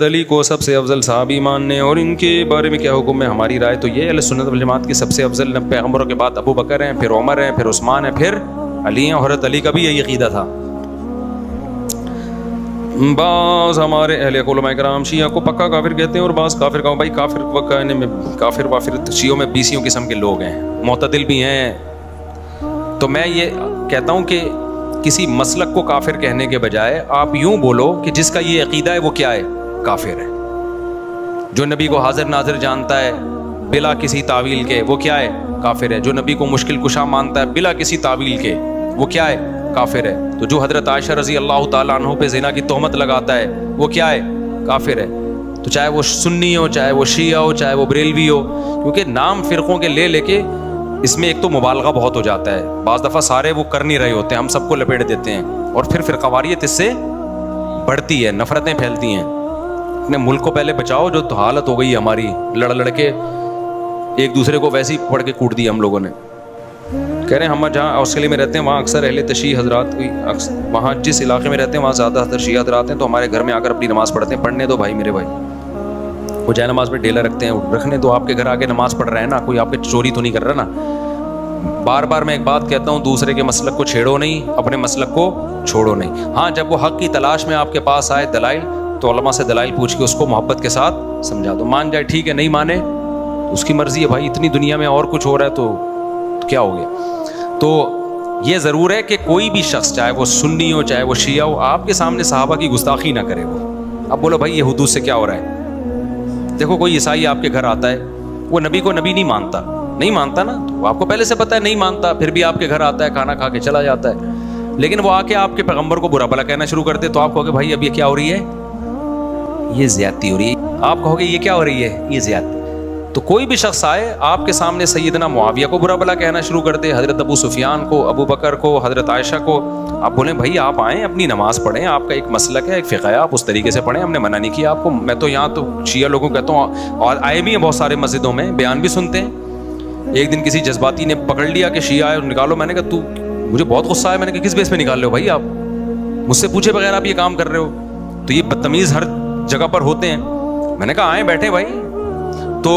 علی کو سب سے افضل صحابی ماننے اور ان کے بارے میں کیا حکم ہے؟ ہماری رائے تو یہ اہل سنت والجماعت کی سب سے افضل پیغمبروں کے بعد ابو بکر ہیں، پھر عمر ہیں، پھر عثمان ہیں، پھر علی ہیں۔ حضرت علی کا بھی یہی عقیدہ تھا۔ بعض ہمارے اہل علماء کرام شیعہ کو پکا کافر کہتے ہیں اور بعض کافر کا بھائی کافر وافر شیعوں میں 20 قسم کے لوگ ہیں، معتدل بھی ہیں۔ تو میں یہ کہتا ہوں کہ کسی مسلک کو کافر کہنے کے بجائے آپ یوں بولو کہ جس کا یہ عقیدہ ہے وہ کیا ہے؟ کافر ہے۔ جو نبی کو حاضر ناظر جانتا ہے بلا کسی تعویل کے وہ کیا ہے؟ کافر ہے۔ جو نبی کو مشکل کشا مانتا ہے بلا کسی تعویل کے وہ کیا ہے؟ کافر ہے۔ تو جو حضرت عائشہ رضی اللہ تعالیٰ عنہ پہ زنا کی تہمت لگاتا ہے وہ کیا ہے؟ کافر ہے۔ تو چاہے وہ سنی ہو، چاہے وہ شیعہ ہو، چاہے وہ بریلوی ہو، کیونکہ نام فرقوں کے لے کے اس میں ایک تو مبالغہ بہت ہو جاتا ہے، بعض دفعہ سارے وہ کر نہیں رہے ہوتے ہیں، ہم سب کو لپیٹ دیتے ہیں اور پھر فرقواریت اس سے بڑھتی ہے، نفرتیں پھیلتی ہیں۔ اپنے ملک کو پہلے بچاؤ، جو تو حالت ہو گئی ہماری، لڑ کے ایک دوسرے کو ویسے ہی پڑھ کے کوٹ دیا ہم لوگوں نے۔ کہہ رہے ہیں ہم جہاں آسٹریلیا میں رہتے ہیں وہاں اکثر اہل تشیع حضرات، وہاں جس علاقے میں رہتے ہیں وہاں زیادہ تر شیعہ حضرات ہیں، تو ہمارے گھر میں آ کر اپنی نماز پڑھتے ہیں۔ پڑھنے دو بھائی، میرے بھائی، وہ جائے نماز میں ڈیلا رکھتے ہیں، رکھنے دو، آپ کے گھر آ کے نماز پڑھ رہے ہیں نا، کوئی آپ کے چوری تو نہیں کر رہا نا۔ بار بار میں ایک بات کہتا ہوں، دوسرے کے مسلک کو چھیڑو نہیں، اپنے مسلک کو چھوڑو نہیں۔ ہاں جب وہ حق کی تلاش میں آپ کے پاس آئے دلائل، تو علماء سے دلائل پوچھ کے اس کو محبت کے ساتھ سمجھا دو، مان جائے ٹھیک ہے، نہیں مانے اس کی مرضی ہے بھائی، اتنی دنیا میں اور کچھ ہو رہا ہے تو کیا ہو گیا۔ تو یہ ضرور ہے کہ کوئی بھی شخص چاہے وہ سنی ہو چاہے وہ شیعہ ہو، آپ کے سامنے صحابہ کی گستاخی نہ کرے۔ وہ اب بولو بھائی یہ حدود سے کیا ہو رہا ہے؟ دیکھو کوئی عیسائی آپ کے گھر آتا ہے، وہ نبی کو نبی نہیں مانتا نا، تو آپ کو پہلے سے پتہ ہے نہیں مانتا، پھر بھی آپ کے گھر آتا ہے، کھانا کھا کے چلا جاتا ہے، لیکن وہ آ کے آپ کے پیغمبر کو برا بھلا کہنا شروع کر دے، تو آپ کہو گے بھائی اب یہ کیا ہو رہی ہے؟ یہ زیادتی ہو رہی ہے۔ آپ کہو گے یہ کیا ہو رہی ہے؟ یہ زیادتی۔ تو کوئی بھی شخص آئے آپ کے سامنے سیدنا معاویہ کو برا بھلا کہنا شروع کر دے، حضرت ابو سفیان کو، ابو بکر کو، حضرت عائشہ کو، آپ بولیں بھائی آپ آئیں اپنی نماز پڑھیں، آپ کا ایک مسلک ہے، ایک فقہ ہے، آپ اس طریقے سے پڑھیں، ہم نے منع نہیں کیا آپ کو۔ میں تو یہاں تو شیعہ لوگوں کو کہتا ہوں، اور آئے بھی ہیں بہت سارے مسجدوں میں، بیان بھی سنتے ہیں۔ ایک دن کسی جذباتی نے پکڑ لیا کہ شیعہ ہے نکالو، میں نے کہا تو مجھے بہت غصہ ہے، میں نے کہا کس بیس پہ نکال رہے ہو بھائی، آپ مجھ سے پوچھے بغیر آپ یہ کام کر رہے ہو؟ تو یہ بدتمیز ہر جگہ پر ہوتے ہیں۔ میں نے کہا آئیں بیٹھے بھائی، تو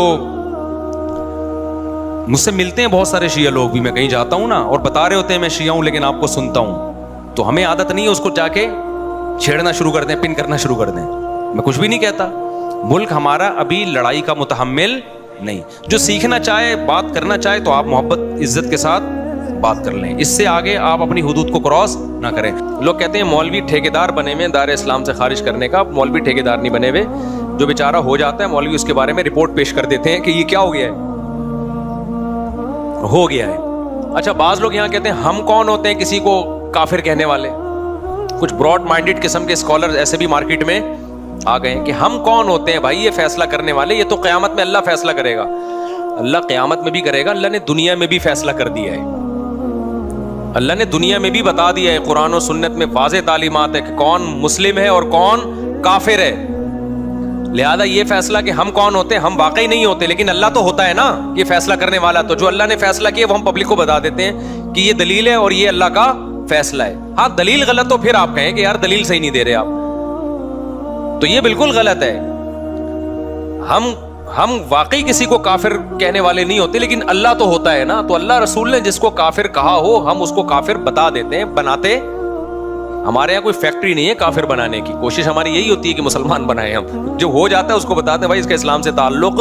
مجھ سے ملتے ہیں بہت سارے شیعہ لوگ بھی، میں کہیں جاتا ہوں نا اور بتا رہے ہوتے ہیں میں شیعہ ہوں لیکن آپ کو سنتا ہوں، تو ہمیں عادت نہیں ہے اس کو جا کے چھیڑنا شروع کر دیں، پن کرنا شروع کر دیں۔ میں کچھ بھی نہیں کہتا، ملک ہمارا ابھی لڑائی کا متحمل نہیں۔ جو سیکھنا چاہے، بات کرنا چاہے تو آپ محبت عزت کے ساتھ بات کر لیں، اس سے آگے آپ اپنی حدود کو کراس نہ کریں۔ لوگ کہتے ہیں مولوی ٹھیکیدار بنے ہوئے دار اسلام سے خارج کرنے کا، مولوی ٹھیکیدار نہیں بنے ہوئے، جو بیچارہ ہو جاتا ہے مولوی اس کے بارے میں رپورٹ پیش کر دیتے ہیں کہ یہ کیا ہو گیا ہے۔ اچھا بعض لوگ یہاں کہتے ہیں ہم کون ہوتے ہیں کسی کو کافر کہنے والے؟ کچھ براڈ مائنڈڈ قسم کے اسکالر ایسے بھی مارکیٹ میں آ گئے ہیں کہ ہم کون ہوتے ہیں بھائی یہ فیصلہ کرنے والے، یہ تو قیامت میں اللہ فیصلہ کرے گا۔ اللہ قیامت میں بھی کرے گا، اللہ نے دنیا میں بھی فیصلہ کر دیا ہے، اللہ نے دنیا میں بھی بتا دیا ہے، قرآن و سنت میں واضح تعلیمات ہے کہ کون مسلم ہے اور کون کافر ہے۔ لہذا یہ فیصلہ کہ ہم کون ہوتے ہیں، ہم واقعی نہیں ہوتے، لیکن اللہ تو ہوتا ہے نا یہ فیصلہ کرنے والا، تو جو اللہ نے فیصلہ کیا وہ ہم پبلک کو بتا دیتے ہیں کہ یہ دلیل ہے اور یہ اللہ کا فیصلہ ہے۔ ہاں دلیل غلط تو پھر آپ کہیں کہ یار دلیل صحیح نہیں دے رہے آپ، تو یہ بالکل غلط ہے۔ ہم واقعی کسی کو کافر کہنے والے نہیں ہوتے، لیکن اللہ تو ہوتا ہے نا، تو اللہ رسول نے جس کو کافر کہا ہو ہم اس کو کافر بتا دیتے ہیں، بناتے۔ ہمارے یہاں کوئی فیکٹری نہیں ہے کافر بنانے کی، کوشش ہماری یہی ہوتی ہے کہ مسلمان بنائیں ہم، جو ہو جاتا ہے اس کو بتاتے ہیں بھائی اس کا اسلام سے تعلق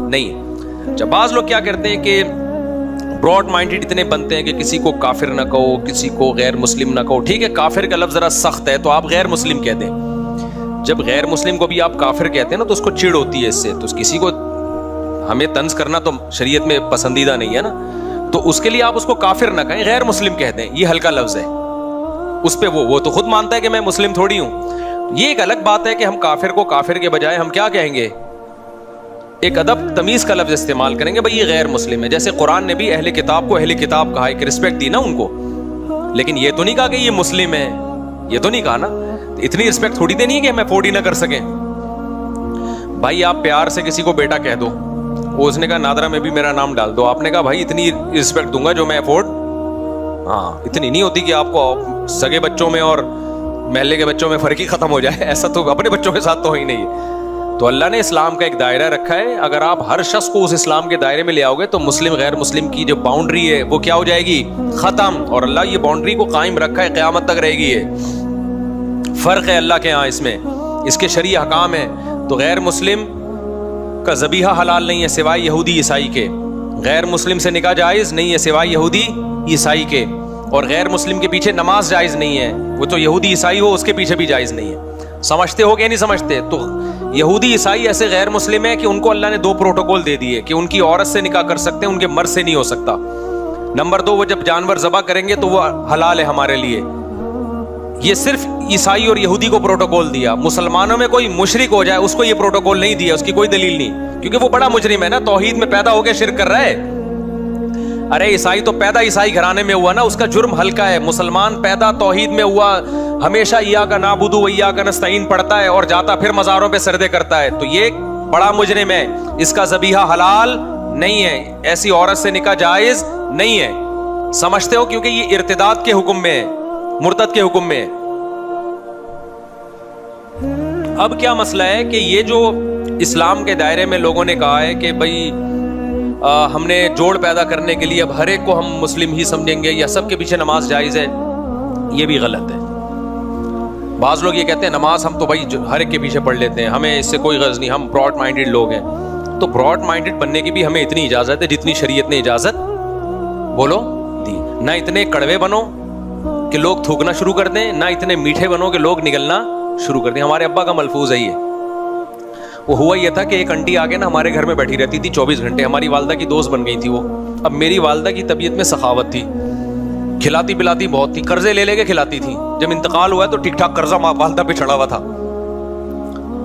نہیں ہے۔ جب بعض لوگ کیا کرتے ہیں کہ براڈ مائنڈڈ اتنے بنتے ہیں کہ کسی کو کافر نہ کہو، کسی کو غیر مسلم نہ کہو۔ ٹھیک ہے کافر کا لفظ ذرا سخت ہے تو آپ غیر مسلم کہہ دیں، جب غیر مسلم کو بھی آپ کافر کہتے ہیں نا تو اس کو چڑ ہوتی ہے اس سے، تو کسی کو ہمیں طنز کرنا تو شریعت میں پسندیدہ نہیں ہے نا، تو اس کے لیے آپ اس کو کافر نہ کہیں، غیر مسلم کہہ دیں، یہ ہلکا لفظ ہے اس پہ، وہ تو خود مانتا ہے کہ میں مسلم تھوڑی ہوں۔ یہ ایک الگ بات ہے کہ ہم کافر کو کافر کے بجائے ہم کیا کہیں گے، ایک ادب تمیز کا لفظ استعمال کریں گے، بھائی یہ غیر مسلم ہے۔ جیسے قرآن نے بھی اہل کتاب کو اہل کتاب کہا، ایک رسپیکٹ دی نا ان کو، لیکن یہ تو نہیں کہا کہ یہ مسلم ہے، یہ تو نہیں کہا نا، اتنی رسپیکٹ تھوڑی دینی ہے کہ ہم افورڈ ہی نہ کر سکیں۔ بھائی آپ پیار سے کسی کو بیٹا کہہ دو، اس نے کہا نادرہ میں بھی میرا نام ڈال دو، آپ نے کہا بھائی اتنی رسپیکٹ دوں گا جو میں افورڈ، ہاں اتنی نہیں ہوتی کہ آپ کو سگے بچوں میں اور محلے کے بچوں میں فرق ہی ختم ہو جائے، ایسا تو اپنے بچوں کے ساتھ تو ہی نہیں ہے۔ تو اللہ نے اسلام کا ایک دائرہ رکھا ہے, اگر آپ ہر شخص کو اس اسلام کے دائرے میں لے آؤ گے تو مسلم غیر مسلم کی جو باؤنڈری ہے وہ کیا ہو جائے گی, ختم. اور اللہ یہ باؤنڈری کو قائم رکھا ہے, قیامت تک رہے گی. یہ فرق ہے اللہ کے ہاں, اس میں اس کے شرعی احکام ہیں. تو غیر مسلم کا ذبیحہ حلال نہیں ہے سوائے یہودی عیسائی کے, غیر مسلم سے نکاح جائز نہیں ہے سوائے یہودی عیسائی کے, اور غیر مسلم کے پیچھے نماز جائز نہیں ہے, وہ تو یہودی عیسائی ہو اس کے پیچھے بھی جائز نہیں ہے. سمجھتے ہو کہ نہیں سمجھتے؟ تو یہودی عیسائی ایسے غیر مسلم ہے کہ ان کو اللہ نے 2 پروٹوکول دے دیے کہ ان کی عورت سے نکاح کر سکتے ہیں, ان کے مرد سے نہیں ہو سکتا. نمبر 2, وہ جب جانور ذبح کریں گے تو وہ حلال ہے ہمارے لیے. یہ صرف عیسائی اور یہودی کو پروٹوکول دیا. مسلمانوں میں کوئی مشرک ہو جائے اس کو یہ پروٹوکول نہیں دیا, اس کی کوئی دلیل نہیں, کیونکہ وہ بڑا مجرم ہے نا, توحید میں پیدا ہو کے شرک کر رہا ہے. ارے عیسائی تو پیدا عیسائی گھرانے میں ہوا نا, اس کا جرم ہلکا ہے. مسلمان پیدا توحید میں ہوا, ہمیشہ ایاک نعبد و ایاک نستعین پڑھتا ہے اور جاتا پھر مزاروں پہ سجدے کرتا ہے, تو یہ بڑا مجرم ہے. اس کا ذبیحہ حلال نہیں ہے, ایسی عورت سے نکاح جائز نہیں ہے. سمجھتے ہو؟ کیونکہ یہ ارتداد کے حکم میں ہے, مرتد کے حکم میں ہے. اب کیا مسئلہ ہے کہ یہ جو اسلام کے دائرے میں لوگوں نے کہا ہے کہ بھائی ہم نے جوڑ پیدا کرنے کے لیے اب ہر ایک کو ہم مسلم ہی سمجھیں گے یا سب کے پیچھے نماز جائز ہے, یہ بھی غلط ہے. بعض لوگ یہ کہتے ہیں نماز ہم تو بھائی ہر ایک کے پیچھے پڑھ لیتے ہیں, ہمیں اس سے کوئی غرض نہیں, ہم براڈ مائنڈیڈ لوگ ہیں. تو براڈ مائنڈیڈ بننے کی بھی ہمیں اتنی اجازت ہے جتنی شریعت نے اجازت بولو دی. نہ اتنے کڑوے بنو کہ لوگ تھوکنا شروع کر دیں, نہ اتنے میٹھے بنو کہ لوگ نگلنا شروع کر دیں. ہمارے ابا کا ملفوظ ہے یہ. وہ ہوا یہ تھا کہ ایک انٹی آگے نا ہمارے گھر میں بیٹھی رہتی تھی 24 گھنٹے, ہماری والدہ کی دوست بن گئی تھی وہ. اب میری والدہ کی طبیعت میں سخاوت تھی, کھلاتی پلاتی بہت تھی, قرضے لے لے کے کھلاتی تھی. جب انتقال ہوا تو ٹھیک ٹھاک قرضہ والدہ پہ چڑھا ہوا تھا,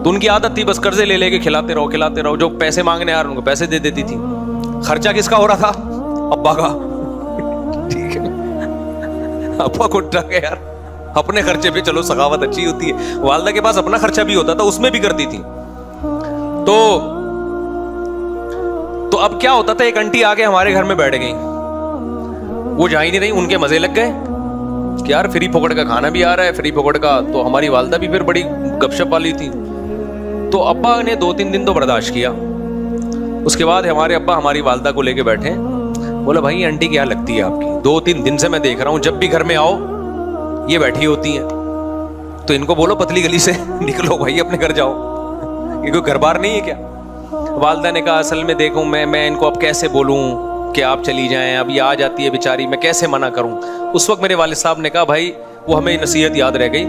تو ان کی عادت تھی بس قرضے لے لے کے کھلاتے رہو. جو پیسے مانگنے آ رہے ان کو پیسے دے دیتی تھی. خرچہ کس کا ہو رہا تھا؟ ابا کا. ٹھیک ہے, ابا کو ڈر یار اپنے خرچے پہ, چلو سخاوت اچھی ہوتی ہے. والدہ کے پاس اپنا خرچہ بھی ہوتا تھا, اس میں بھی کرتی تھی. تو اب کیا ہوتا تھا, ایک انٹی آگے ہمارے گھر میں بیٹھ گئی, وہ جا ہی نہیں رہی, ان کے مزے لگ گئے کہ یار فری پکڑ کا کھانا بھی آ رہا ہے, فری پکڑ کا. تو ہماری والدہ بھی پھر بڑی گپ شپ والی تھی, تو ابا نے 2-3 دن تو برداشت کیا. اس کے بعد ہمارے ابا ہماری والدہ کو لے کے بیٹھے, بولا بھائی انٹی کیا لگتی ہے آپ کی, 2-3 دن سے میں دیکھ رہا ہوں جب بھی گھر میں آؤ یہ بیٹھی ہوتی ہیں, تو ان کو بولو پتلی گلی سے نکلو بھائی, اپنے گھر جاؤ, یہ کوئی گھر بار نہیں ہے کیا؟ والدہ نے کہا اصل میں دیکھوں میں ان کو اب کیسے بولوں کہ آپ چلی جائیں, اب یہ آ جاتی ہے بیچاری, میں کیسے منع کروں. اس وقت میرے والد صاحب نے کہا بھائی وہ ہمیں نصیحت یاد رہ گئی,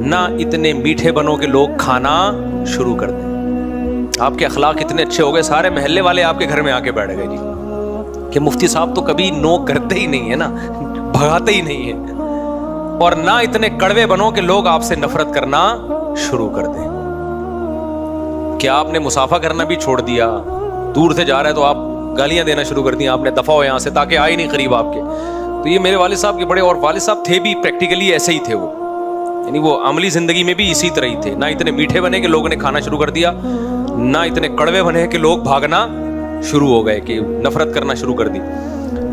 نہ اتنے میٹھے بنو کہ لوگ کھانا شروع کر دیں. آپ کے اخلاق اتنے اچھے ہو گئے, سارے محلے والے آپ کے گھر میں آ کے بیٹھ گئے جی, کہ مفتی صاحب تو کبھی نو کرتے ہی نہیں ہے نا, بھگاتے ہی نہیں ہے. اور نہ اتنے کڑوے بنو کہ لوگ آپ سے نفرت کرنا شروع کر دیں. کیا آپ نے مسافہ کرنا بھی چھوڑ دیا, دور سے جا رہا ہے تو آپ گالیاں دینا شروع کر دیں, آپ نے دفعہ ہو یہاں سے, تاکہ آئے نہیں قریب آپ کے. تو یہ میرے والد صاحب کے بڑے, اور والد صاحب تھے بھی پریکٹیکلی ایسے ہی تھے وہ, یعنی وہ عملی زندگی میں بھی اسی طرح ہی تھے. نہ اتنے میٹھے بنے کہ لوگوں نے کھانا شروع کر دیا, نہ اتنے کڑوے بنے کہ لوگ بھاگنا شروع ہو گئے, کہ نفرت کرنا شروع کر دی.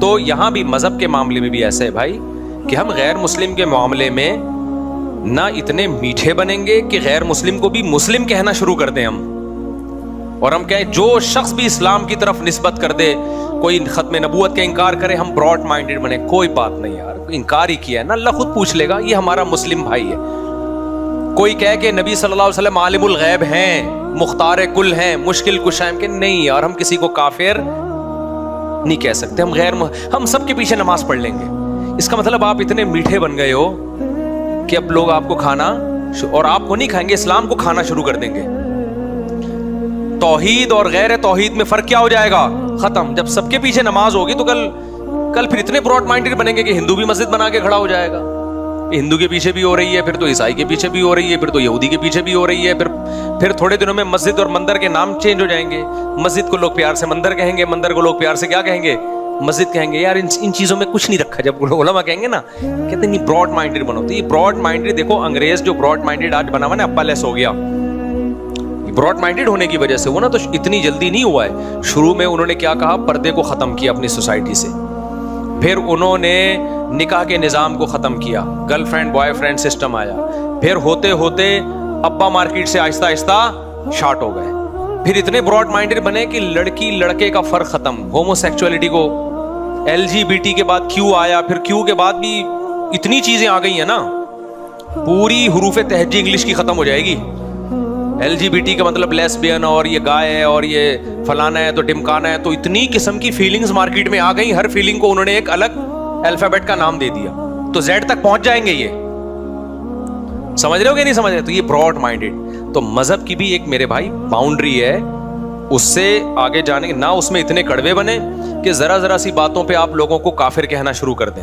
تو یہاں بھی مذہب کے معاملے میں بھی ایسا ہے بھائی کہ ہم غیر مسلم کے معاملے میں نہ اتنے میٹھے بنیں گے کہ غیر مسلم کو بھی مسلم کہنا شروع کر دیں ہم, اور ہم کہیں جو شخص بھی اسلام کی طرف نسبت کر دے, کوئی ختم نبوت کا انکار کرے, ہم براڈ مائنڈیڈ بنے. کوئی بات نہیں یار, انکار ہی کیا ہے نا, اللہ خود پوچھ لے گا, یہ ہمارا مسلم بھائی ہے. کوئی کہے کہ نبی صلی اللہ علیہ وسلم عالم الغیب ہیں, مختار کل ہیں, مشکل کشا ہیں, کہ نہیں یار ہم کسی کو کافر نہیں کہہ سکتے. ہم سب کے پیچھے نماز پڑھ لیں گے. اس کا مطلب آپ اتنے میٹھے بن گئے ہو کہ اب لوگ آپ کو کھانا, اور آپ کو نہیں کھائیں گے, اسلام کو کھانا شروع کر دیں گے. توحید اور غیر توحید میں فرق کیا ہو جائے گا؟ ختم. جب سب کے پیچھے نماز ہوگی تو کل پھر اتنے براڈ مائنڈیڈ بنیں گے کہ ہندو بھی مسجد بنا کے کھڑا ہو جائے گا. ہندو کے پیچھے بھی ہو رہی ہے, پھر تو عیسائی کے پیچھے بھی ہو رہی ہے, پھر تو یہودی کے پیچھے بھی ہو رہی ہے, پھر تھوڑے دنوں میں مسجد اور مندر کے نام چینج ہو جائیں گے. مسجد کو لوگ پیار سے مندر کہیں گے, مندر کو لوگ پیار سے کیا کہیں گے؟ مسجد کہیں گے. یار ان چیزوں میں کچھ نہیں رکھا. جب علماء کہیں گے نا, کہتے ہیں براڈ مائنڈیڈ بنو. تو یہ براڈ مائنڈیڈ, دیکھو انگریز جو براڈ مائنڈیڈ آج بنا ہوا نا, ابا لیس ہو گیا براڈ مائنڈیڈ ہونے کی وجہ سے. وہ نا تو اتنی جلدی نہیں ہوا ہے. شروع میں انہوں نے کیا کہا, پردے کو ختم کیا اپنی سوسائٹی سے. پھر انہوں نے نکاح کے نظام کو ختم کیا, girl friend boy friend system آیا. پھر ہوتے ہوتے ابا مارکیٹ سے آہستہ آہستہ شارٹ ہو گئے. پھر اتنے براڈ مائنڈڈ بنے کہ لڑکی لڑکے کا فرق ختم, ہومو سیکچولیٹی کو LGBT کے بعد Q آیا, پھر Q کے بعد بھی اتنی چیزیں آ گئی ہیں نا, پوری حروف تہجی انگلش کی ختم ہو جائے گی. LGBT کا مطلب لیسبین, اور یہ گائے ہے, اور یہ فلانا ہے تو ڈمکانا ہے, تو اتنی قسم کی فیلنگز مارکیٹ میں آ گئی, ہر فیلنگ کو انہوں نے ایک الگ الفابیٹ کا نام دے دیا, تو Z تک پہنچ جائیں گے. یہ سمجھ رہے ہو کہ نہیں سمجھ رہے؟ تو یہ براڈ مائنڈڈ. تو مذہب کی بھی ایک میرے بھائی باؤنڈری ہے, اس سے آگے جانے کے, نہ اس میں اتنے کڑوے بنے کہ ذرا ذرا سی باتوں پہ آپ لوگوں کو کافر کہنا شروع کر دیں.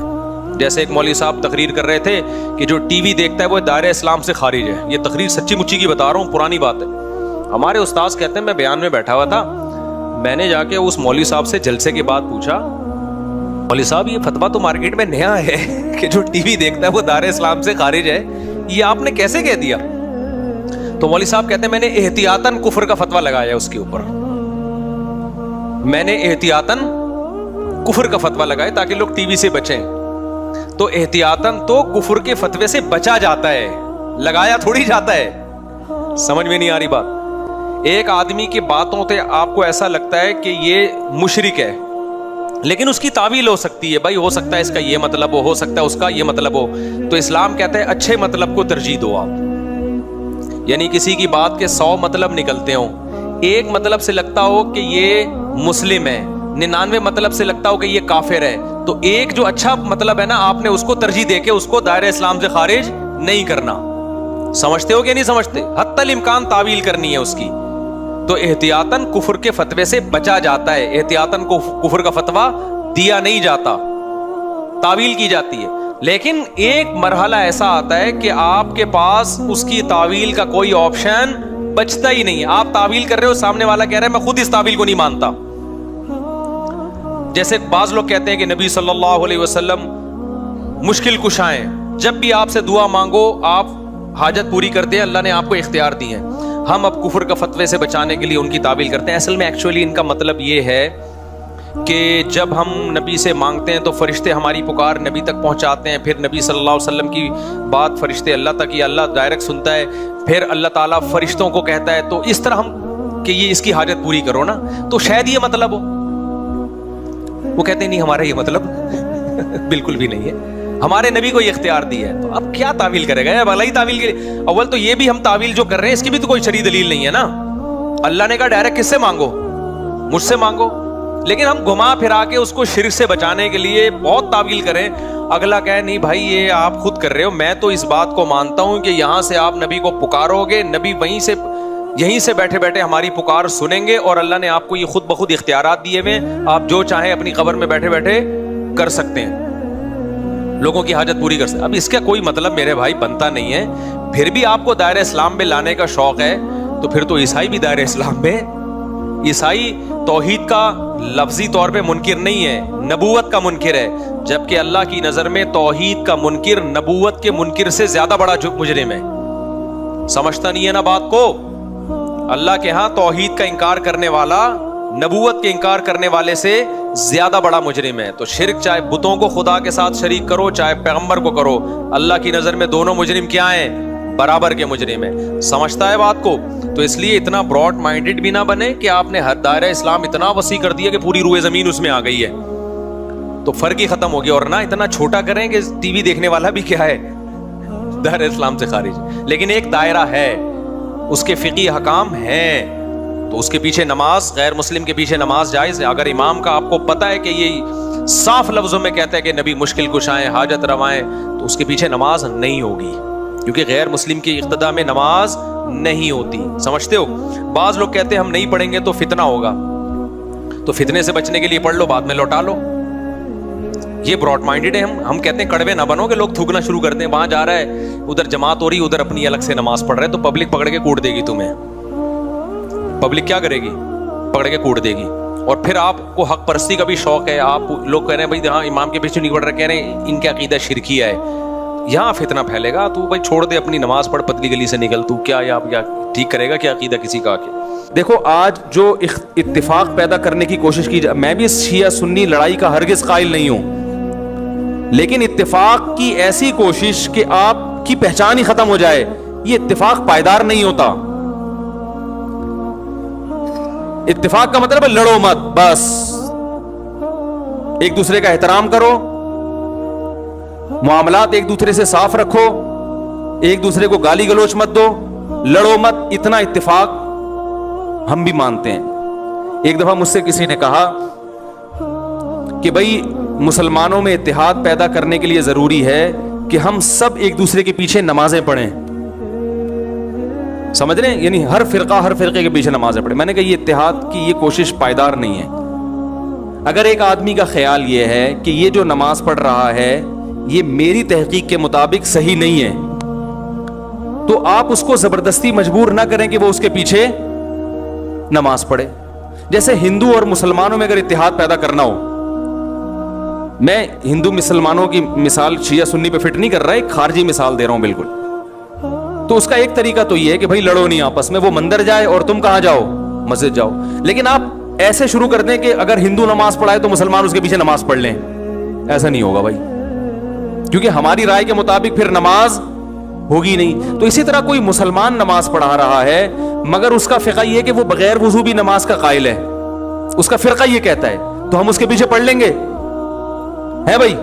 جیسے ایک مولوی صاحب تقریر کر رہے تھے کہ جو ٹی وی دیکھتا ہے وہ دائرہ اسلام سے خارج ہے. یہ تقریر سچی مچی کی بتا رہا ہوں, پرانی بات ہے. ہمارے استاذ کہتے ہیں میں بیان میں بیٹھا ہوا تھا, میں نے جا کے اس مولوی صاحب سے جلسے کے بعد پوچھا, مولوی صاحب یہ فتویٰ تو مارکیٹ میں نیا ہے کہ جو ٹی وی دیکھتا ہے وہ دائرہ اسلام سے خارج ہے, یہ آپ نے کیسے کہہ دیا؟ تو مولوی صاحب کہتے ہیں میں نے احتیاطاً کفر کا فتویٰ لگایا اس کے اوپر, میں نے احتیاطاً کفر کا فتویٰ لگایا تاکہ لوگ ٹی وی سے بچیں. تو احتیاطاً تو کفر کے فتوے سے بچا جاتا ہے, لگایا تھوڑی جاتا ہے. سمجھ میں نہیں آ رہی بات؟ ایک آدمی کی باتوں سے آپ کو ایسا لگتا ہے کہ یہ مشرک ہے, لیکن اس کی تعویل ہو سکتی ہے, بھائی ہو سکتا ہے اس کا یہ مطلب ہو سکتا ہے اس کا یہ مطلب ہو. تو اسلام کہتا ہے اچھے مطلب کو ترجیح دو آپ, یعنی کسی کی بات کے 100 مطلب نکلتے ہوں, ایک مطلب سے لگتا ہو کہ یہ مسلم ہے, 99 مطلب سے لگتا ہو کہ یہ کافر ہے, تو ایک جو اچھا مطلب ہے نا, آپ نے اس کو ترجیح دے کے اس کو دائرہ اسلام سے خارج نہیں کرنا. سمجھتے ہو کہ نہیں سمجھتے؟ حتی الامکان تعویل کرنی ہے اس کی. تو احتیاطاً کفر کے فتوے سے بچا جاتا ہے, احتیاطاً کفر کا فتویٰ دیا نہیں جاتا, تعویل کی جاتی ہے. لیکن ایک مرحلہ ایسا آتا ہے کہ آپ کے پاس اس کی تعویل کا کوئی آپشن بچتا ہی نہیں. آپ تعویل کر رہے ہو, سامنے والا کہہ رہا ہے میں خود اس تعویل کو نہیں مانتا. جیسے بعض لوگ کہتے ہیں کہ نبی صلی اللہ علیہ وسلم مشکل کشا ہیں, جب بھی آپ سے دعا مانگو آپ حاجت پوری کرتے ہیں, اللہ نے آپ کو اختیار دی ہے. ہم اب کفر کا فتوے سے بچانے کے لیے ان کی تعویل کرتے ہیں. اصل میں ایکچولی ان کا مطلب یہ ہے کہ جب ہم نبی سے مانگتے ہیں تو فرشتے ہماری پکار نبی تک پہنچاتے ہیں, پھر نبی صلی اللہ علیہ وسلم کی بات فرشتے اللہ تک, یہ اللہ ڈائریکٹ سنتا ہے, پھر اللہ تعالیٰ فرشتوں کو کہتا ہے. تو اس طرح ہم کہ یہ اس کی حاجت پوری کرو نا, تو شاید یہ مطلب ہو. وہ کہتے ہیں نہیں ہمارا یہ مطلب بالکل بھی نہیں ہے, ہمارے نبی کو یہ اختیار دی ہے. تو اب کیا تعویل کرے گا, بھلا ہی تعویل کے لیے. اول تو یہ بھی ہم تعویل جو کر رہے ہیں اس کی بھی تو کوئی شرعی دلیل نہیں ہے نا. اللہ نے کہا ڈائریکٹ کس سے مانگو, مجھ سے مانگو, لیکن ہم گھما پھرا کے اس کو شرک سے بچانے کے لیے بہت تعویل کریں. اگلا کہے نہیں بھائی یہ آپ خود کر رہے ہو, میں تو اس بات کو مانتا ہوں کہ یہاں سے آپ نبی کو پکارو گے, نبی وہیں سے یہیں سے بیٹھے بیٹھے ہماری پکار سنیں گے, اور اللہ نے آپ کو یہ خود بخود اختیارات دیے ہوئے, آپ جو چاہیں اپنی قبر میں بیٹھے بیٹھے کر سکتے ہیں, لوگوں کی حاجت پوری کر سکتے. اب اس کا کوئی مطلب میرے بھائی بنتا نہیں ہے. پھر بھی آپ کو دائرہ اسلام میں لانے کا شوق ہے تو پھر تو عیسائی بھی دائرہ اسلام میں. عیسائی توحید کا لفظی طور پہ منکر نہیں ہے, نبوت کا منکر ہے, جبکہ اللہ کی نظر میں توحید کا منکر نبوت کے منکر سے زیادہ بڑا مجرم ہے. سمجھتا نہیں ہے نا بات کو؟ اللہ کے ہاں توحید کا انکار کرنے والا نبوت کے انکار کرنے والے سے زیادہ بڑا مجرم ہے. تو شرک چاہے بتوں کو خدا کے ساتھ شریک کرو چاہے پیغمبر کو کرو, اللہ کی نظر میں دونوں مجرم کیا ہیں؟ برابر کے مجرم ہیں. سمجھتا ہے بات کو؟ تو اس لیے اتنا براڈ مائنڈڈ بھی نہ بنے کہ آپ نے دائرہ اسلام اتنا وسیع کر دیا کہ پوری روئے زمین اس میں آ گئی ہے, تو فرق ہی ختم ہو گیا. اور نہ اتنا چھوٹا کریں کہ ٹی وی دیکھنے والا بھی کیا ہے؟ دائرہ اسلام سے خارج. لیکن ایک دائرہ ہے, اس کے فقہی حکام ہیں, تو اس کے پیچھے نماز, غیر مسلم کے پیچھے نماز جائز ہے. اگر امام کا آپ کو پتا ہے کہ یہ صاف لفظوں میں کہتا ہے کہ نبی مشکل کشائیں حاجت روائیں, تو اس کے پیچھے نماز نہیں ہوگی, کیونکہ غیر مسلم کی اقتداء میں نماز نہیں ہوتی. سمجھتے ہو؟ بعض لوگ کہتے ہیں ہم نہیں پڑھیں گے تو فتنہ ہوگا, تو فتنے سے بچنے کے لیے پڑھ لو بعد میں لوٹا لو. یہ براڈ مائنڈڈ ہے. ہم کہتے ہیں کڑوے نہ بنو کہ لوگ تھوکنا شروع کر دیں, وہاں جا رہا ہے ادھر جماعت ہو رہی, ادھر اپنی الگ سے نماز پڑھ رہے, تو پبلک پکڑ کے کوٹ دے گی تمہیں. پبلک کیا کرے گی؟ پکڑ کے کوٹ دے گی. اور پھر آپ کو حق پرستی کا بھی شوق ہے, آپ لوگ کہہ رہے ہیں بھائی ہاں امام کے پیچھے نہیں پڑھ رہے, کہہ رہے ہیں ان کا عقیدہ شرکیہ ہے, یہاں فتنہ پھیلے گا. تو بھائی چھوڑ دے, اپنی نماز پڑھ, پتلی گلی سے نکل, تو کیا ٹھیک کرے گا کیا عقیدہ کسی کا آ کے؟ دیکھو آج جو اتفاق پیدا کرنے کی کوشش کی جائے, میں بھی شیعہ سنی لڑائی کا ہرگز قائل نہیں ہوں, لیکن اتفاق کی ایسی کوشش کہ آپ کی پہچان ہی ختم ہو جائے, یہ اتفاق پائیدار نہیں ہوتا. اتفاق کا مطلب ہے لڑو مت، بس ایک دوسرے کا احترام کرو، معاملات ایک دوسرے سے صاف رکھو، ایک دوسرے کو گالی گلوچ مت دو، لڑو مت، اتنا اتفاق ہم بھی مانتے ہیں۔ ایک دفعہ مجھ سے کسی نے کہا کہ بھائی مسلمانوں میں اتحاد پیدا کرنے کے لیے ضروری ہے کہ ہم سب ایک دوسرے کے پیچھے نمازیں پڑھیں، سمجھ رہے ہیں؟ یعنی ہر فرقے کے پیچھے نمازیں پڑھیں۔ میں نے کہا یہ اتحاد کی یہ کوشش پائیدار نہیں ہے۔ اگر ایک آدمی کا خیال یہ ہے کہ یہ جو نماز پڑھ رہا ہے یہ میری تحقیق کے مطابق صحیح نہیں ہے، تو آپ اس کو زبردستی مجبور نہ کریں کہ وہ اس کے پیچھے نماز پڑھے۔ جیسے ہندو اور مسلمانوں میں اگر اتحاد پیدا کرنا ہو، میں ہندو مسلمانوں کی مثال شیعہ سنی پہ فٹ نہیں کر رہا، ایک خارجی مثال دے رہا ہوں بالکل، تو اس کا ایک طریقہ تو یہ ہے کہ بھائی لڑو نہیں آپس میں، وہ مندر جائے اور تم کہاں جاؤ؟ مسجد جاؤ۔ لیکن آپ ایسے شروع کر دیں کہ اگر ہندو نماز پڑھائے تو مسلمان اس کے پیچھے نماز پڑھ لیں، ایسا نہیں ہوگا بھائی، کیونکہ ہماری رائے کے مطابق پھر نماز ہوگی نہیں۔ تو اسی طرح کوئی مسلمان نماز پڑھا رہا ہے مگر اس کا فقہ یہ کہ وہ بغیر وضو بھی نماز کا قائل ہے، اس کا فرقہ یہ کہتا ہے، تو ہم اس کے پیچھے پڑھ لیں گے؟ ہے بھائی؟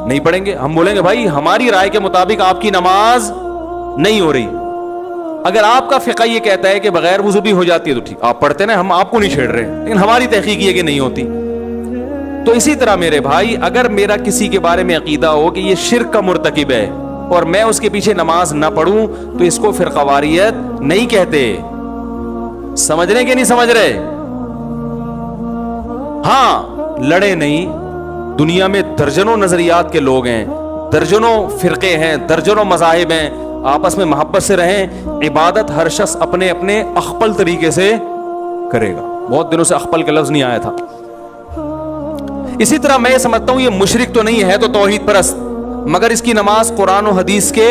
نہیں پڑھیں گے۔ ہم بولیں گے بھائی ہماری رائے کے مطابق آپ کی نماز نہیں ہو رہی، اگر آپ کا فقہ یہ کہتا ہے کہ بغیر وضو بھی ہو جاتی ہے تو ٹھیک، آپ پڑھتے نا، ہم آپ کو نہیں چھیڑ رہے، لیکن ہماری تحقیق یہ کہ نہیں ہوتی۔ تو اسی طرح میرے بھائی، اگر میرا کسی کے بارے میں عقیدہ ہو کہ یہ شرک کا مرتکب ہے اور میں اس کے پیچھے نماز نہ پڑھوں تو اس کو فرقہ واریت نہیں کہتے۔ سمجھ رہے کہ نہیں سمجھ رہے؟ ہاں، لڑے نہیں۔ دنیا میں درجنوں نظریات کے لوگ ہیں، درجنوں فرقے ہیں، درجنوں مذاہب ہیں، آپس میں محبت سے رہیں۔ عبادت ہر شخص اپنے اپنے اخپل طریقے سے کرے گا۔ بہت دنوں سے اخپل کا لفظ نہیں آیا تھا۔ اسی طرح میں سمجھتا ہوں یہ مشرک تو نہیں ہے، تو توحید پرست، مگر اس کی نماز قرآن و حدیث کے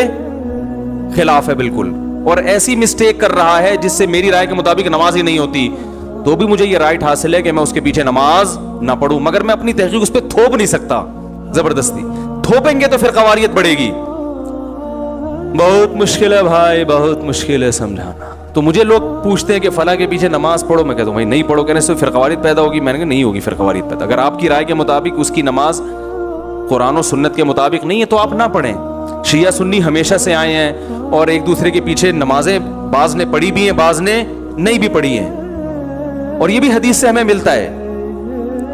خلاف ہے بالکل، اور ایسی مسٹیک کر رہا ہے جس سے میری رائے کے مطابق نماز ہی نہیں ہوتی، تو بھی مجھے یہ رائٹ حاصل ہے کہ میں اس کے پیچھے نماز نہ پڑھوں، مگر میں اپنی تحقیق اس پہ تھوپ نہیں سکتا زبردستی۔ تھوپیں گے تو پھر قواریت بڑھے گی۔ بہت مشکل ہے بھائی، بہت مشکل ہے سمجھانا۔ تو مجھے لوگ پوچھتے ہیں کہ فلاں کے پیچھے نماز پڑھو، میں کہتا ہوں بھائی نہیں پڑھو، کہنے سے فرقواریت پیدا ہوگی۔ میں نے کہا نہیں ہوگی فرقواریت پیدا، اگر آپ کی رائے کے مطابق اس کی نماز قرآن و سنت کے مطابق نہیں ہے تو آپ نہ پڑھیں۔ شیعہ سنی ہمیشہ سے آئے ہیں اور ایک دوسرے کے پیچھے نمازیں بعض نے پڑھی بھی ہیں، بعض نے نہیں بھی پڑھی ہیں، اور یہ بھی حدیث سے ہمیں ملتا ہے۔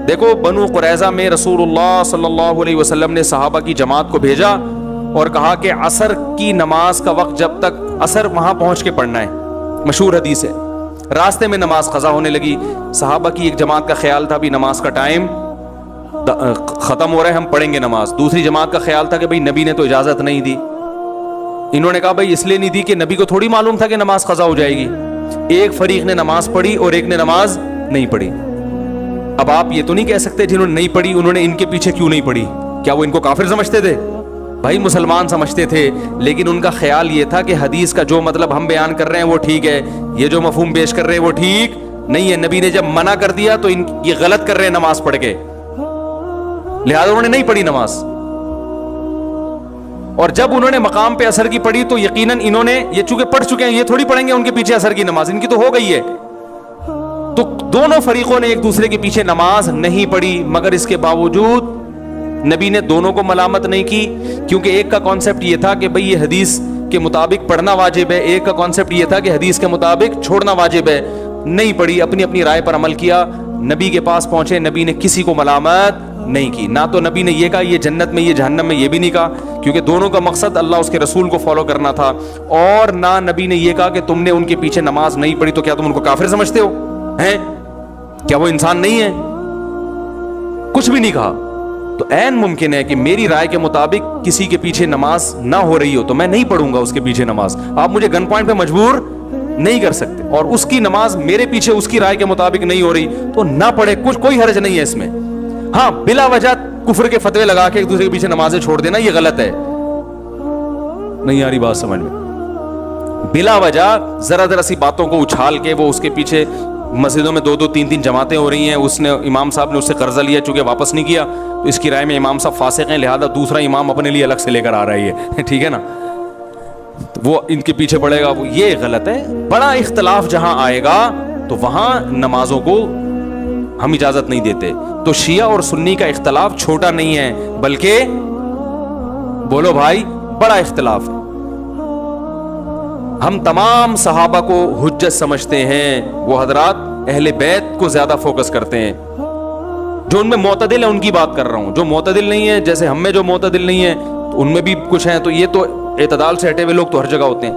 دیکھو بنو قریظہ میں رسول اللہ صلی اللہ علیہ وسلم نے صحابہ کی جماعت کو بھیجا اور کہا کہ عصر کی نماز کا وقت جب تک عصر وہاں پہنچ کے پڑھنا ہے، مشہور حدیث ہے۔ راستے میں نماز قضا ہونے لگی، صحابہ کی ایک جماعت کا خیال تھا بھی نماز کا ٹائم ختم ہو رہا ہے، ہم پڑھیں گے نماز۔ دوسری جماعت کا خیال تھا کہ بھئی نبی نے تو اجازت نہیں دی۔ انہوں نے کہا بھئی اس لیے نہیں دی کہ نبی کو تھوڑی معلوم تھا کہ نماز قضا ہو جائے گی۔ ایک فریق نے نماز پڑھی اور ایک نے نماز نہیں پڑھی۔ اب آپ یہ تو نہیں کہہ سکتے جنہوں نے نہیں پڑھی انہوں نے ان کے پیچھے کیوں نہیں پڑھی، کیا وہ ان کو کافر سمجھتے تھے؟ بھائی مسلمان سمجھتے تھے، لیکن ان کا خیال یہ تھا کہ حدیث کا جو مطلب ہم بیان کر رہے ہیں وہ ٹھیک ہے، یہ جو مفہوم پیش کر رہے ہیں وہ ٹھیک نہیں ہے۔ نبی نے جب منع کر دیا تو یہ غلط کر رہے ہیں نماز پڑھ کے، لہذا انہوں نے نہیں پڑھی نماز۔ اور جب انہوں نے مقام پہ عصر کی پڑھی تو یقیناً انہوں نے یہ چونکہ پڑھ چکے ہیں، یہ تھوڑی پڑھیں گے ان کے پیچھے عصر کی نماز، ان کی تو ہو گئی ہے۔ تو دونوں فریقوں نے ایک دوسرے کے پیچھے نماز نہیں پڑھی، مگر اس کے باوجود نبی نے دونوں کو ملامت نہیں کی، کیونکہ ایک کا کانسیپٹ یہ تھا کہ بھئی یہ حدیث کے مطابق پڑھنا واجب ہے، ایک کا کانسیپٹ یہ تھا کہ حدیث کے مطابق چھوڑنا واجب ہے۔ نہیں پڑھی، اپنی اپنی رائے پر عمل کیا، نبی کے پاس پہنچے، نبی نے کسی کو ملامت نہیں کی۔ نہ تو نبی نے یہ کہا یہ جنت میں یہ جہنم میں، یہ بھی نہیں کہا، کیونکہ دونوں کا مقصد اللہ اس کے رسول کو فالو کرنا تھا۔ اور نہ نبی نے یہ کہا کہ تم نے ان کے پیچھے نماز نہیں پڑھی تو کیا تم ان کو کافر سمجھتے ہو ہیں؟ کیا وہ انسان نہیں ہے؟ کچھ بھی نہیں کہا۔ تو عین ممکن ہے کہ میری رائے کے مطابق کسی کے پیچھے نماز نہ ہو رہی ہو تو میں نہیں پڑھوں گا اس کے پیچھے نماز، آپ مجھے گن پوائنٹ پہ مجبور نہیں کر سکتے، اور اس کی نماز میرے پیچھے اس کی رائے کے مطابق نہیں ہو رہی تو نہ پڑھے، کچھ کوئی حرج نہیں ہے اس میں۔ ہاں، بلا وجہ کفر کے فتوے لگا کے ایک دوسرے کے پیچھے نمازیں چھوڑ دینا یہ غلط ہے۔ نہیں آ رہی بات سمجھ میں؟ بلا وجہ ذرا ذرا سی باتوں کو اچھال کے وہ اس کے پیچھے، مسجدوں میں 2-2 3-3 جماعتیں ہو رہی ہیں، اس نے امام صاحب نے اس سے قرضہ لیا چونکہ واپس نہیں کیا تو اس کی رائے میں امام صاحب فاسق ہیں، لہذا دوسرا امام اپنے لیے الگ سے لے کر آ رہی ہے، ٹھیک ہے نا، وہ ان کے پیچھے پڑے گا، یہ غلط ہے۔ بڑا اختلاف جہاں آئے گا تو وہاں نمازوں کو ہم اجازت نہیں دیتے. تو شیعہ اور سنی کا اختلاف چھوٹا نہیں ہے بلکہ بولو بھائی بڑا اختلاف ہے. ہم تمام صحابہ کو حجت سمجھتے ہیں, وہ حضرات اہل بیت کو زیادہ فوکس کرتے ہیں. جو ان میں معتدل ہیں ان کی بات کر رہا ہوں, جو معتدل نہیں ہے جیسے ہم میں جو معتدل نہیں ہے تو ان میں بھی کچھ ہیں, تو یہ تو اعتدال سے ہٹے ہوئے لوگ تو ہر جگہ ہوتے ہیں.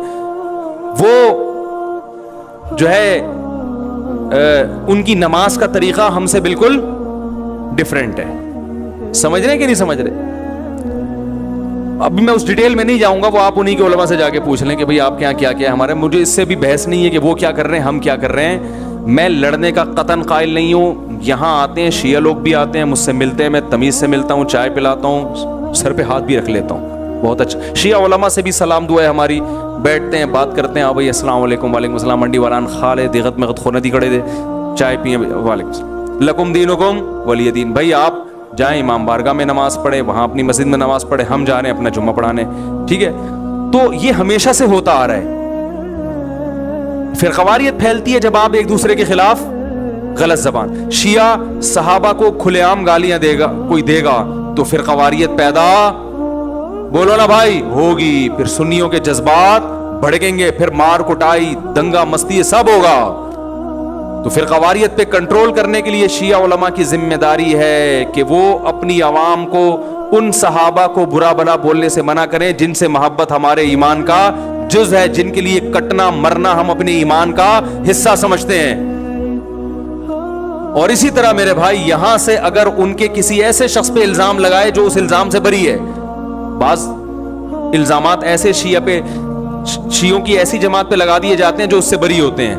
وہ جو ہے ان کی نماز کا طریقہ ہم سے بالکل ڈیفرنٹ ہے. سمجھ رہے ہیں کہ نہیں سمجھ رہے؟ ابھی میں اس ڈیٹیل میں نہیں جاؤں گا, وہ آپ انہی کے علماء سے جا کے پوچھ لیں کہ بھئی آپ کے یہاں کیا کیا ہے. ہمارے مجھے اس سے بھی بحث نہیں ہے کہ وہ کیا کر رہے ہیں ہم کیا کر رہے ہیں. میں لڑنے کا قطعاً قائل نہیں ہوں. یہاں آتے ہیں شیعہ لوگ بھی آتے ہیں, مجھ سے ملتے ہیں, میں تمیز سے ملتا ہوں, چائے پلاتا ہوں, سر پہ ہاتھ بھی رکھ لیتا ہوں. بہت اچھا. شیعہ علماء سے بھی سلام دعا ہے ہماری, بیٹھتے ہیں بات کرتے ہیں. بھائی السلام علیکم. وعلیکم السلام. منڈی والان خالے دیغت میں خود ندی کڑے دے چائے پیئیں. وعلیکم السلام. لکم دینکم ولی دین. بھائی آپ جائیں امام بارگاہ میں نماز پڑھیں, وہاں اپنی مسجد میں نماز پڑھیں, ہم جا رہے ہیں اپنا جمعہ پڑھانے. ٹھیک ہے, تو یہ ہمیشہ سے ہوتا آ رہا ہے. فرقواریت پھیلتی ہے جب آپ ایک دوسرے کے خلاف غلط زبان. شیعہ صحابہ کو کھلے عام گالیاں دے گا, کوئی دے گا تو فرقواریت پیدا بولو نا بھائی ہوگی. پھر سنیوں کے جذبات بھڑکیں گے, پھر مار کٹائی دنگا مستی سب ہوگا. تو فرقواریت پہ کنٹرول کرنے کے لیے شیعہ علماء کی ذمہ داری ہے کہ وہ اپنی عوام کو ان صحابہ کو برا بلا بولنے سے منع کریں جن سے محبت ہمارے ایمان کا جز ہے, جن کے لیے کٹنا مرنا ہم اپنے ایمان کا حصہ سمجھتے ہیں. اور اسی طرح میرے بھائی یہاں سے اگر ان کے کسی ایسے شخص پہ الزام لگائے جو اس الزام سے بری ہے, بعض الزامات ایسے شیعوں کی ایسی جماعت پہ لگا دیے جاتے ہیں جو اس سے بری ہوتے ہیں,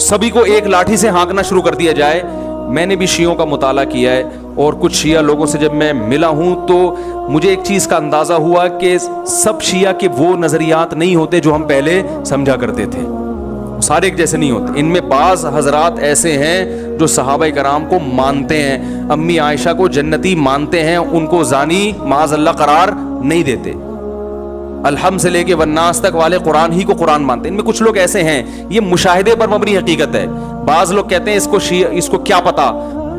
سبھی کو ایک لاٹھی سے ہانکنا شروع کر دیا جائے. میں نے بھی شیعوں کا مطالعہ کیا ہے اور کچھ شیعہ لوگوں سے جب میں ملا ہوں تو مجھے ایک چیز کا اندازہ ہوا کہ سب شیعہ کے وہ نظریات نہیں ہوتے جو ہم پہلے سمجھا کرتے تھے. سارے ایک جیسے نہیں ہوتے. ان میں بعض حضرات ایسے ہیں جو صحابہ کرام کو مانتے ہیں, امی عائشہ کو جنتی مانتے ہیں, ان کو زانی معاذ اللہ قرار نہیں دیتے. الحمد سے لے کے والناس تک والے قرآن ہی کو قرآن مانتے ہیں. ان میں کچھ لوگ ایسے ہیں, یہ مشاہدے پر مبنی حقیقت ہے. بعض لوگ کہتے ہیں اس کو کیا پتا,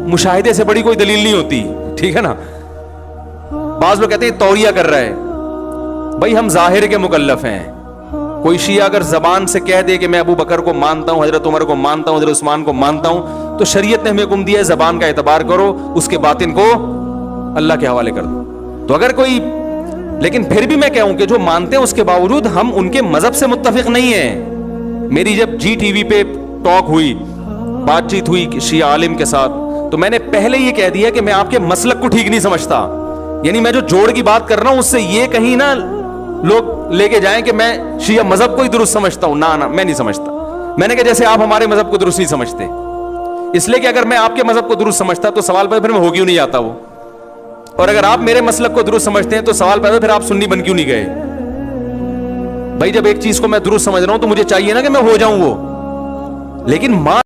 مشاہدے سے بڑی کوئی دلیل نہیں ہوتی. ٹھیک ہے نا. بعض لوگ کہتے ہیں توریہ کر رہا ہے. بھائی ہم ظاہر کے مکلف ہیں. کوئی شیعہ اگر زبان سے کہہ دے کہ میں ابو بکر کو مانتا ہوں, حضرت عمر کو مانتا ہوں, حضرت عثمان کو مانتا ہوں, تو شریعت نے ہمیں حکم دیا ہے زبان کا اعتبار کرو, اس کے باطن کو اللہ کے حوالے کر دو. تو اگر کوئی, لیکن پھر بھی میں کہوں کہ جو مانتے ہیں اس کے باوجود ہم ان کے مذہب سے متفق نہیں ہیں. میری جب جی ٹی وی پہ ٹاک ہوئی, بات چیت ہوئی شیعہ عالم کے ساتھ, تو میں نے پہلے یہ کہہ دیا کہ میں آپ کے مسلک کو ٹھیک نہیں سمجھتا. یعنی میں جو جوڑ کی بات کر رہا ہوں اس سے یہ کہیں نہ لوگ لے کے جائیں کہ میں شیعہ مذہب کو ہی درست سمجھتا ہوں. نہ میں نہیں سمجھتا. میں نے کہا جیسے آپ ہمارے مذہب کو درست نہیں سمجھتے, اس لیے کہ اگر میں آپ کے مذہب کو درست سمجھتا تو سوال پیدا پھر میں ہو کیوں نہیں آتا وہ, اور اگر آپ میرے مسلک کو درست سمجھتے ہیں تو سوال پیدا پھر آپ سنی بن کیوں نہیں گئے. بھائی جب ایک چیز کو میں درست سمجھ رہا ہوں تو مجھے چاہیے نا کہ میں ہو جاؤں وہ, لیکن